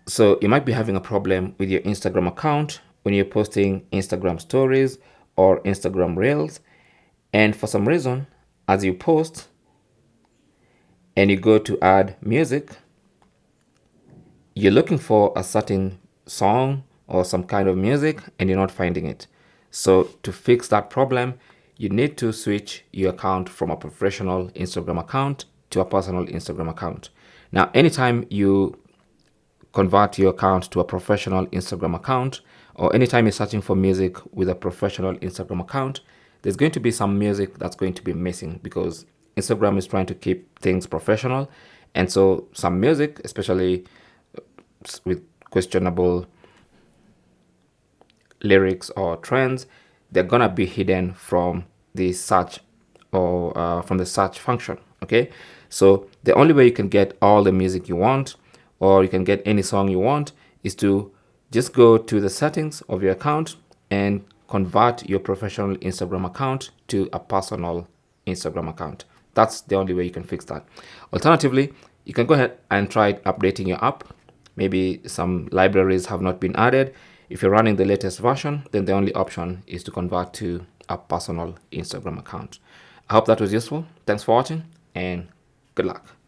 So you might be having a problem with your Instagram account when you're posting Instagram stories or Instagram reels. And for some reason, as you post and you go to add music, you're looking for a certain song or some kind of music and you're not finding it. So to fix that problem, you need to switch your account from a professional Instagram account to a personal Instagram account. Now, anytime you convert your account to a professional Instagram account, or anytime you're searching for music with a professional Instagram account, there's going to be some music that's going to be missing because Instagram is trying to keep things professional. And so some music, especially with questionable lyrics or trends, they're gonna be hidden from the search or from the search function. Okay, so the only way you can get all the music you want or you can get any song you want is to just go to the settings of your account and convert your professional Instagram account to a personal Instagram account. That's the only way you can fix that. Alternatively, you can go ahead and try updating your app. Maybe some libraries have not been added. If you're running the latest version, then the only option is to convert to a personal Instagram account. I hope that was useful. Thanks for watching and good luck.